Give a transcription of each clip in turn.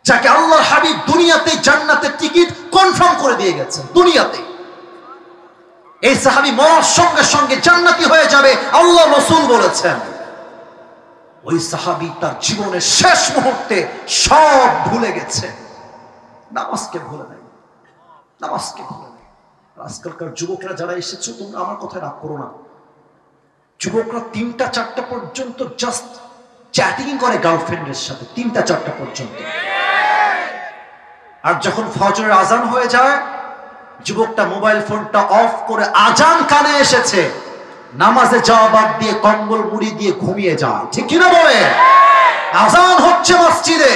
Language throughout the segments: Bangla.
যাকে আল্লাহর হাবিব দুনিয়াতে জান্নাতের টিকিট কনফার্ম করে দিয়ে গেছেন দুনিয়াতে। এই সাহাবী মরার সঙ্গে সঙ্গে জান্নাতি হয়ে যাবে আল্লাহ রাসূল বলেছেন। ওই সাহাবী তার জীবনের শেষ মুহূর্তে সব ভুলে গেছে, নামাজকে ভুলে নাই, নামাজকে ভুলে নাই। আজকালকার যুবকরা যারা এসেছো, তোমরা আমার কথা রাগ করো না। যুবকরা 3টা 4টা পর্যন্ত জাস্ট চ্যাটিং করে গার্লফ্রেন্ডের সাথে, 3টা 4টা পর্যন্ত। আর যখন ফজরের আজান হয়ে যায়, যুবকটা মোবাইল ফোনটা অফ করে, আজান কানে এসেছে, নামাজে যাওয়া বাদ দিয়ে কম্বল মুড়ি দিয়ে ঘুমিয়ে যায়। ঠিক কিনা বলে? আজান হচ্ছে মসজিদে,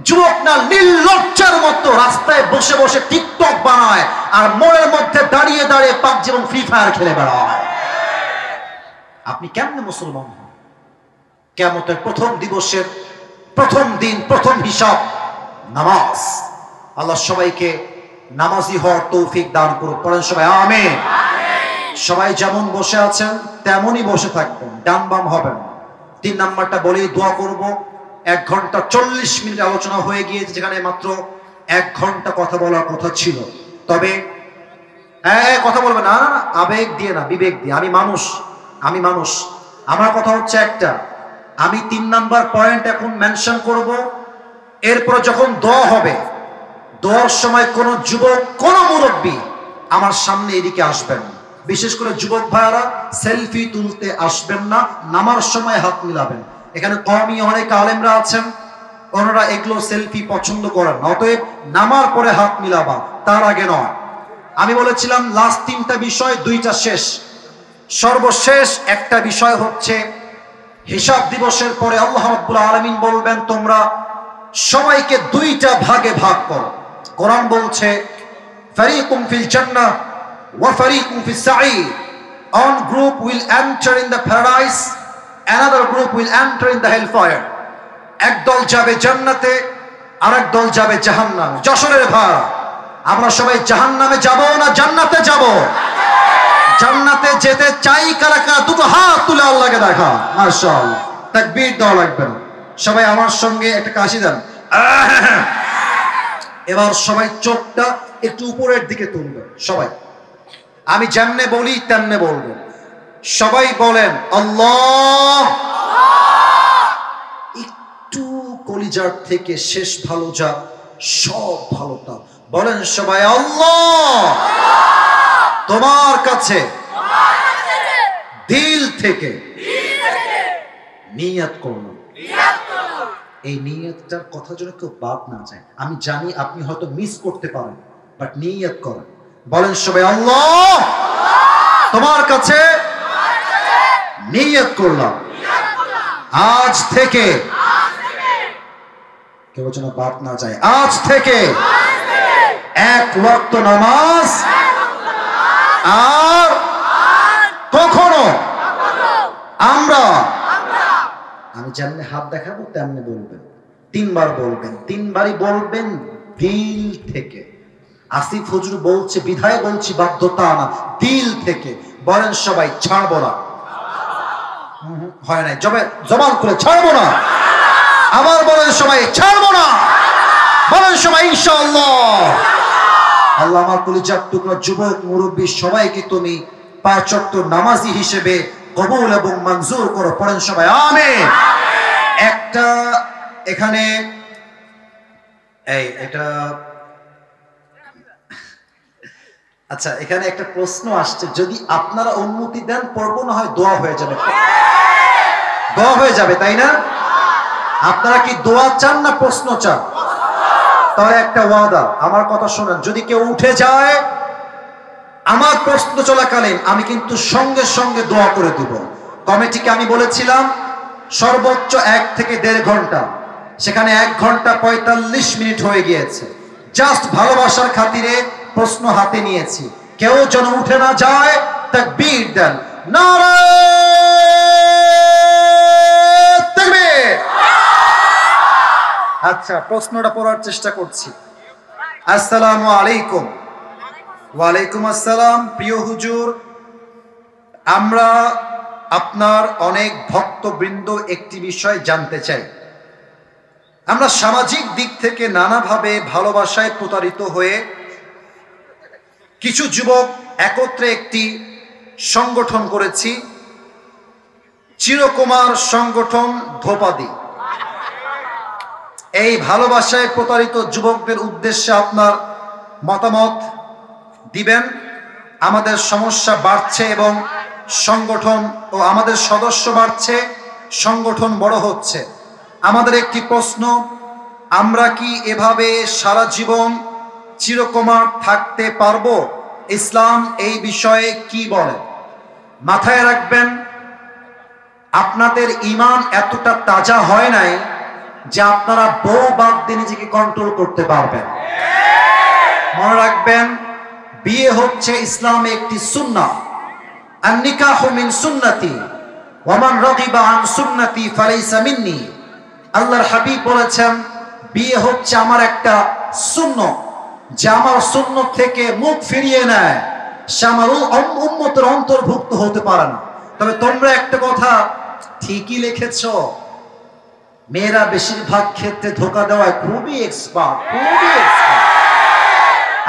যুবক না নির্লজ্জার মতো রাস্তায় বসে বসে টিকটক বানায় আর মোড়ের মধ্যে দাঁড়িয়ে দাঁড়িয়ে পাবজি এবং ফ্রি ফায়ার খেলে বেড়ায়। আপনি কেমনে মুসলমান হন? কিয়ামতের প্রথম দিবসের প্রথম দিন, প্রথম হিসাব নামাজ। আল্লাহ সবাইকে নামাজি হওয়ার তৌফিক দান করুন। পড়েন সবাই আমিন। সবাই যেমন বসে আছেন তেমনই বসে থাকবেন, ডান বাম হবেন। 3 নাম্বারটা বলেই দোয়া করব। 1 ঘন্টা 40 মিনিট আলোচনা হয়ে গিয়েছে, যেখানে মাত্র 1 ঘন্টা কথা বলার কথা ছিল। তবে হ্যাঁ, কথা বলবে না, আবেগ দিয়ে না, বিবেক দিয়ে। আমি মানুষ, আমার কথা হচ্ছে একটা। আমি 3 নাম্বার পয়েন্ট এখন মেনশন করব। এরপর যখন দোয়া হবে, দোয়ার সময় কোন যুবক, কোন মুরব্বী আমার সামনে এদিকে আসবেন না। বিশেষ করে যুবক ভাইয়ারা সেলফি তুলতে আসবেন না, নামার সময় হাত মিলাবেন। এখানে কওমি অনেক আলেমরা আছেন, ওনারা এগুলো সেলফি পছন্দ করেন না। অতএব নামার পরে হাত মিলাবা, তার আগে নয়। আমি বলেছিলাম লাস্ট 3টা বিষয়, 2টা শেষ। সর্বশেষ একটা বিষয় হচ্ছে হিসাব দিবসের পরে আল্লাহ রাব্বুল আলামিন বলবেন, তোমরা সবাইকে 2টা ভাগে ভাগ করো। কোরআন বলছে ফারিকুম ফিল জান্নাহ ওয়া ফারিকুম ফিস সাঈর। One group will enter in the paradise, another group will enter in the hellfire. একদল যাবে জান্নাতে, আরেক দল যাবে জাহান্নামে। যশোরের ভাই, আমরা সবাই জাহান্নামে যাব না জান্নাতে যাব? জান্নাতে যেতে চাই কারা কারা? দুটো হাত তুলে আল্লাহকে দেখা। মাশাআল্লাহ, তাকবীর দেওয়া লাগবে না। সবাই আমার সঙ্গে একটা কাশি দেন। এবার সবাই চোখটা একটু উপরের দিকে তুলবে। সবাই আমি যেমনে বলি তেমনে বলবেন। সবাই বলেন আল্লাহ। একটু কলিজার থেকে শেষ ভালো যা, সব ভালোটা বলেন সবাই আল্লাহ। তোমার কাছে দিল থেকে নিয়ত করলাম। এই নিয়তটার কথা যেন কেউ বাদ না যায়। আমি জানি আপনি হয়তো মিস করতে পারেন, বাট নিয়ত করেন। বলেন সবাই আল্লাহ, তোমার কাছে নিয়ত করলাম, আজ থেকে কেউ যেন বাদ না যায়। আজ থেকে 1 ওয়াক্ত নামাজ আর কখনো আমরা, আমি যেমনি হাত দেখাবো তেমনি বলবেন। 3 বার বলবেন, 3 বারই বলবেন দিল থেকে। আসিফ হুজুর বলছে বিধায় বলছি, বাধ্যতা না, দিল থেকে। বলেন সবাই ছাড়বো না। হয় নাই, জবান করে ছাড়বো না। আবার বলেন সবাই ছাড়বো না। বলেন সবাই ইনশাআল্লাহ। আল্লাহ আমার কলিজার টুকরা যুবক মুরব্বী সবাইকে তুমি 5 ওয়াক্ত নামাজি হিসেবে কবুল এবং মঞ্জুর করো। পড়েন সবাই আমিন। একটা এখানে এটা আচ্ছা, এখানে একটা প্রশ্ন আসছে, যদি আপনারা অনুমতি দেন পড়বো, না হয় দোয়া হয়ে যাবে। দোয়া হয়ে যাবে, তাই না? আপনারা কি দোয়া চান না প্রশ্ন চান? তাহলে একটা ওয়াদা, আমার কথা শোনেন। যদি কেউ উঠে যায় আমার প্রশ্ন চলাকালীন, আমি কিন্তু সঙ্গে সঙ্গে দোয়া করে দিব। কমিটিকে আমি বলেছিলাম সর্বোচ্চ 1 থেকে 1.5 ঘন্টা, সেখানে 1 ঘন্টা 45 মিনিট হয়ে গিয়েছে। জাস্ট ভালোবাসার খাতিরে প্রশ্ন হাতে নিয়েছি। কেউ যেন উঠে না যায়। তাকবীর দেন, নারে তাকবীর। আচ্ছা, প্রশ্নটা পড়ার চেষ্টা করছি। আসসালামু আলাইকুম। ওয়ালাইকুম আসসালাম। প্রিয় হুজুর, আমরা আপনার অনেক ভক্তবৃন্দ একটি বিষয় জানতে চাই। আমরা সামাজিক দিক থেকে নানাভাবে ভালোবাসায় প্রতারিত হয়ে কিছু যুবক একত্রে একটি সংগঠন করেছি, চিরকুমার সংগঠন ধোপাদি। এই ভালোবাসায় প্রতারিত যুবকদের উদ্দেশ্যে আপনার মতামত দিবেন। আমাদের সমস্যা বাড়ছে এবং সংগঠন ও আমাদের সদস্য বাড়ছে, সংগঠন বড় হচ্ছে। আমাদের একটি প্রশ্ন, আমরা কি এভাবে সারা জীবন চিরকুমার থাকতে পারবো? ইসলাম এই বিষয়ে কি বলে? মাথায় রাখবেন, আপনাদের ঈমান এতটা তাজা হয় নাই যে আপনারা বউ বাদ দিয়ে নিজেকে কন্ট্রোল করতে পারবেন। মনে রাখবেন, বিয়ে হচ্ছে ইসলামে একটি সুন্নাহ। আন-নিকাহু মিন সুন্নতি ওয়া মান রাগিবা আন সুন্নতি ফালাইসা মিন্নি। আল্লাহর হাবিব বলেছেন, বিয়ে হচ্ছে আমার একটা সুন্নাহ, যে আমার সুন্নাহ থেকে মুখ ফিরিয়ে নেয় সে আমার উম্মতের অন্তর্ভুক্ত হতে পারে না। তবে তোমরা একটা কথা ঠিকই লিখেছো, মেয়েরা বেশিরভাগ ক্ষেত্রে ধোঁকা দেওয়ায় খুবই এক্সপার্ট।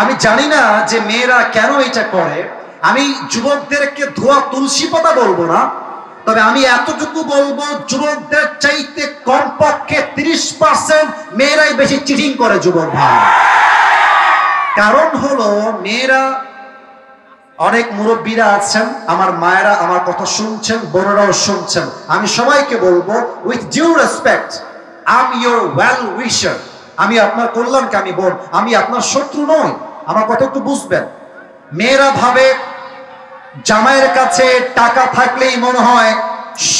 আমি জানি না যে মেয়েরা কেন এটা করে। আমি যুবকদেরকে ধোয়া তুলসী পাতা বলবো না, তবে আমি এতটুকু বলবো, যুবকদের চাইতে কমপক্ষে 30% মেয়েরাই বেশি চিটিং করে যুবক ভাই। কারণ হলো, মেয়েরা, অনেক মুরব্বীরা আছেন, আমার মায়েরা আমার কথা শুনছেন, বোনেরাও শুনছেন, আমি সবাইকে বলবো, with due respect, I am your well wisher. আমি আপনার কল্যাণকামী বোন, আমি আপনার শত্রু নই। আমার কথা একটু বুঝবেন। মেয়েরা ভাবে জামাইয়ের কাছে টাকা থাকলেই মনে হয়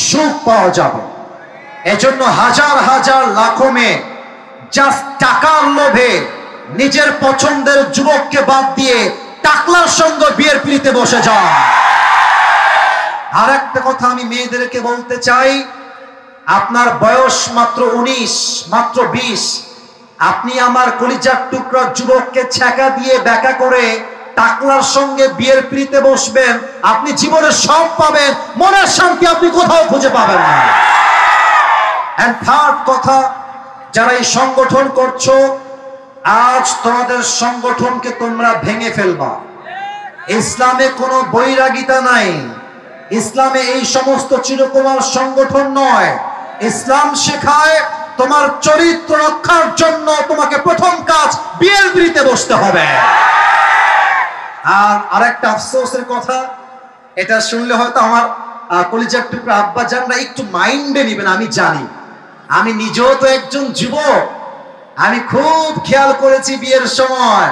সুখ পাওয়া যাবে, এজন্য হাজার হাজার লাখো মেয়ে জাস্ট টাকার লোভে নিজের পছন্দের যুবককে বাদ দিয়ে টাকলার সঙ্গে বিয়ের পিড়িতে বসে যায়। আর একটা কথা আমি মেয়েদেরকে বলতে চাই, আপনার বয়স মাত্র 19, মাত্র 20, আপনি আমার কলিজার টুকরা যুবককে ছ্যাঁকা দিয়ে ব্যাকা করে টাকলার সঙ্গে বিয়ের পিড়িতে বসবেন, আপনি জীবনে সব পাবেন, মনের শান্তি আপনি কোথাও খুঁজে পাবেন না। এন্ড থার্ড কথা, যারা এই সংগঠন করছো, আজ তোমাদের সংগঠনকে তোমরা ভেঙে ফেলবা। ইসলামে কোনো বৈরাগিতা নাই, ইসলামে এই সমস্ত চিরকুমার সংগঠন নয়। ইসলাম শেখায় তোমার চরিত্র রক্ষার জন্য তোমাকে প্রথম কাজ বিয়ের পিড়িতে বসতে হবে। আর আরেকটা আফসোসের কথা, এটা শুনলে হয়তো আমার কলিজার টুকরা আব্বা জানরা একটু মাইন্ডে নিবেন, আমি জানি। আমি নিজেও তো একজন যুবক, আমি খুব খেয়াল করেছি বিয়ের সময়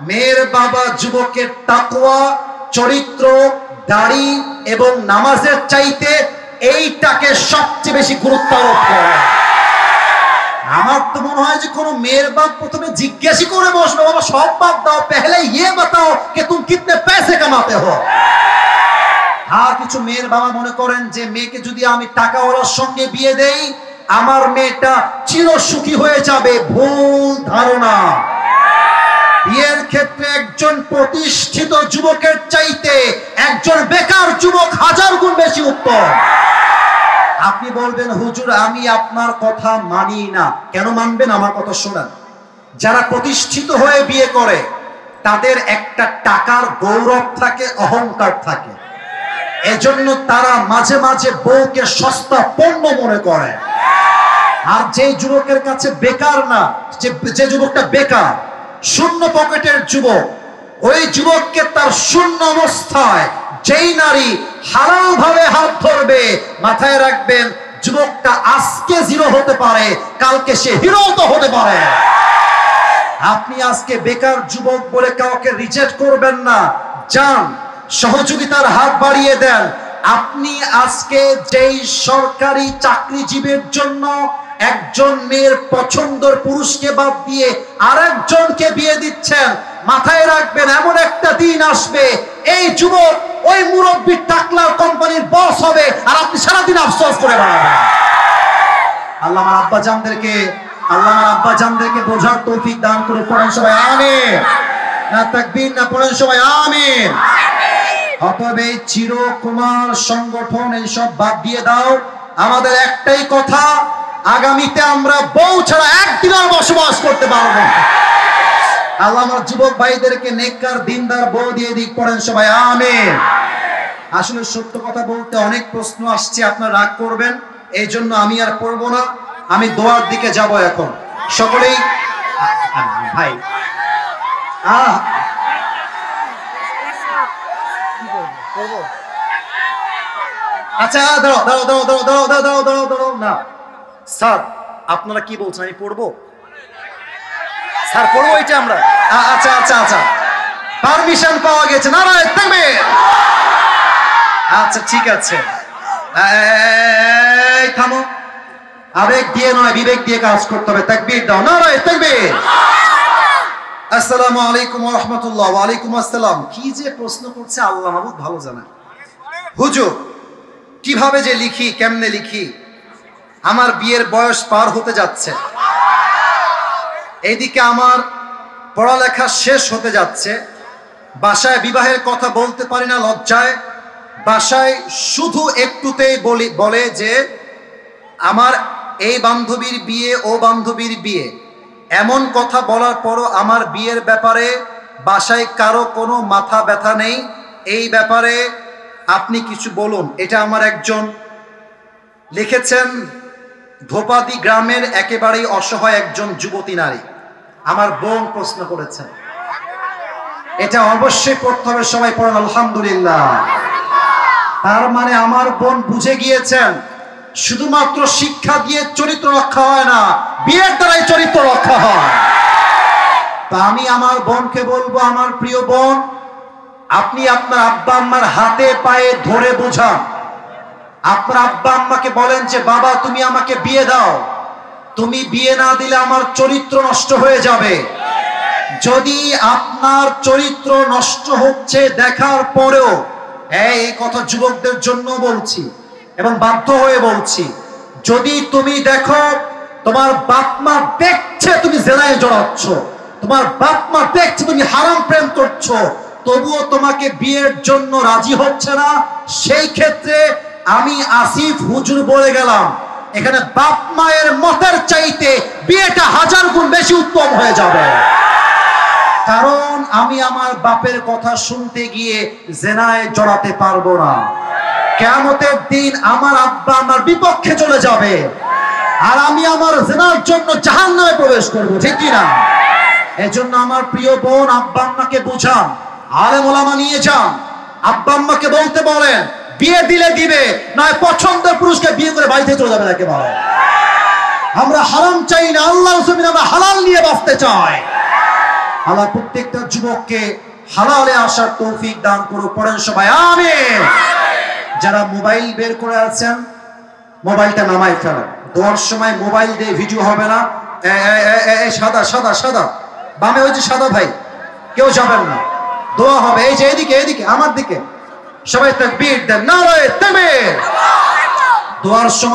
মেয়ের বাবা যুবকের তাকওয়া, চরিত্র, দাড়ি এবং নামাজের চাইতে এইটাকে সবচেয়ে বেশি গুরুত্ব আরোপ করে। আমার তো মনে হয় যে কোনো মেয়ের বাপ প্রথমে জিজ্ঞাসা করে বসবে, বাবা সব বাদ দাও, পহলে ইয়ে বাতাও कि तुम कितने पैसे कमाते हो। আর কিছু মেয়ের বাবা মনে করেন যে মেয়েকে যদি আমি টাকাওয়ালার সঙ্গে বিয়ে দেই আমার মেয়েটা চির সুখী হয়ে যাবে। ভুল ধারণা। বিয়ের ক্ষেত্রে একজন প্রতিষ্ঠিত যুবকের চাইতে একজন বেকার যুবক হাজার গুণ বেশি উত্তম। আপনি বলবেন, হুজুর আমি আপনার কথা মানি না। কেন মানবেন? আমার কথা শোনেন। যারা প্রতিষ্ঠিত হয়ে বিয়ে করে তাদের একটা টাকার গৌরব থাকে, অহংকার থাকে, এজন্য তারা মাঝে মাঝে বউকে সস্তা পণ্য মনে করে। আর যে যুবকের কাছে বেকার না, যে যুবকটা বেকার, শূন্য পকেটের যুবক, ওই যুবককে তার শূন্য অবস্থায় যেই নারী হারাম ভাবে হাত ধরবে, মাথায় রাখবেন যুবকটা আজকে জিরো হতে পারে, কালকে সে হিরো তো হতে পারে। আপনি আজকে বেকার যুবক বলে কাউকে রিজেক্ট করবেন না, যান সহযোগিতার হাত বাড়িয়ে দেন। আপনি আজকে যেই সরকারি চাকরিজীবীর জন্য একজন মেয়ের পছন্দের পুরুষকে বাদ দিয়ে আরেকজনকে বিয়ে দিচ্ছেন, মাথায় রাখবেন এমন একটা দিন আসবে এই যুবক ওই মুরব্বীর টাকলার কোম্পানির বস হবে, আর আপনি সারাদিন আফসোস করে বেড়াবেন। আল্লাহ আমার আব্বা জানদেরকে বোঝার তৌফিক দান করে। পড়েন সবাই আমিন। না তাকবীর না, পড়েন সবাই আমিন। অতএব এই চিরকুমার সংগঠন এইসব বাদ দিয়ে দাও। আমাদের একটাই কথা, আগামীতে আমরা বউ ছাড়া একদিনও বসবাস করতে পারবো না। আল্লাহ আমার যুবক ভাইদেরকে নেককার দিনদার বউ দিয়ে দিক, পড়েন সবাই আমিন। আসলে সত্য কথা বলতে অনেক প্রশ্ন আসছে, আপনারা রাগ করবেন, এই জন্য আমি আর পড়বো না, আমি দোয়ার দিকে যাব এখন। সকলেই ভাই আচ্ছা দাঁড়াও দাঁড়াও দাঁড়াও দাঁড়াও দাঁড়াও দাঁড়াও দাঁড়াও দাঁড়াও না স্যার, আপনারা কি বলছেন আমি পড়বো? স্যার পড়বো এটা আমরা? আচ্ছা আচ্ছা আচ্ছা, পারমিশন পাওয়া গেছে, নারায়ে তাকবীর। আচ্ছা ঠিক আছে, এই থামো, আবেগ দিয়ে নয় বিবেক দিয়ে কাজ করতে হবে। তাকবীর দাও, নারায়ে তাকবীর। আসসালামু আলাইকুম ওয়া রাহমাতুল্লাহ। ওয়া আলাইকুম আসসালাম। কি যে প্রশ্ন করছে আল্লাহ মাবুদ ভালো জানে। হুজুর কিভাবে যে লিখি, কেমনে লিখি, আমার বিয়ের বয়স পার হতে যাচ্ছে, এইদিকে আমার পড়ালেখা শেষ হতে যাচ্ছে, বাসায় বিবাহের কথা বলতে পারি না লজ্জায়, বাসায় শুধু একটুতেই বলে যে আমার এই বান্ধবীর বিয়ে, ও বান্ধবীর বিয়ে, এমন কথা বলার পরও আমার বিয়ের ব্যাপারে বাসায় কারো কোনো মাথা ব্যথা নেই। এই ব্যাপারে আপনি কিছু বলুন। এটা আমার একজন লিখেছেন, ধোপাদি গ্রামের একেবারেই অসহায় একজন যুবতী নারী, আমার বোন প্রশ্ন করেছেন। এটা অবশ্যই পড়তে হবে, সবাই পড়েন আলহামদুলিল্লাহ। তার মানে আমার বোন বুঝে গিয়েছেন শুধুমাত্র শিক্ষা দিয়ে চরিত্র রক্ষা হয় না, বিয়ের দ্বারাই চরিত্র রক্ষা হয়। তা আমি আমার বোনকে বলবো, আমার প্রিয় বোন, আপনি আপনার আব্বা আম্মার হাতে পায়ে ধরে বোঝান। আপনার আব্বা আম্মাকে বলেন যে বাবা তুমি আমাকে বিয়ে দাও, তুমি বিয়ে না দিলে আমার চরিত্র নষ্ট হয়ে যাবে। যদি আপনার চরিত্র নষ্ট হচ্ছে দেখার পরেও, এই কথা যুবকদের জন্য বলছি এবং বাধ্য হয়ে বলছি, যদি তুমি দেখো তোমার বাপ মা দেখছে তুমি জেনায় জড়াচ্ছ, তোমার বাপ মা দেখছে তুমি হারাম প্রেম করছো, তবুও তোমাকে বিয়ের জন্য রাজি হচ্ছে না, সেই ক্ষেত্রে আমি আসিফ হুজুর বলে গেলাম, এখানে বাপ মায়ের মতের চাইতে বিয়েটা 1000 গুণ বেশি উত্তম হয়ে যাবে। কারণ আমি আমার বাপের কথা শুনতে গিয়ে জেনায় জড়াতে পারবো না। কিয়ামতের দিন আমার আব্বা আমার বিপক্ষে চলে যাবে, আর আমি আমার জেনার জন্য জাহান্নামে প্রবেশ করব, ঠিক কি না? এজন্য আমার প্রিয় বোন, আব্বা আম্মাকে বুঝান, আলেম ওলামা নিয়ে যান, আব্বা আম্মাকে বলতে বলেন বিয়ে দিলে দিবে, নয় পছন্দের পুরুষকে বিয়ে করে বাড়িতে চলে যাবে একেবারে। আমরা হারাম চাই না, আল্লাহর জমিনে আমরা হালাল নিয়ে বাঁচতে চাই। আল্লাহ প্রত্যেকটা যুবককে হালালে আসার তৌফিক দান করুক, পড়েন সবাই আমিন। যারা মোবাইল বের করে আছেন মোবাইলটা নামাই ফেলেন, দোয়ার সময় মোবাইল দিয়ে ভিডিও হবে না। সাদা সাদা সাদা বামে ওই যে সাদা ভাই, কেউ যাবেন না, দোয়া হবে এই যে এদিকে এদিকে আমার দিকে, সবাই তাকবীর দেন, নারায়ে তাকবীর। দোয়ার সময়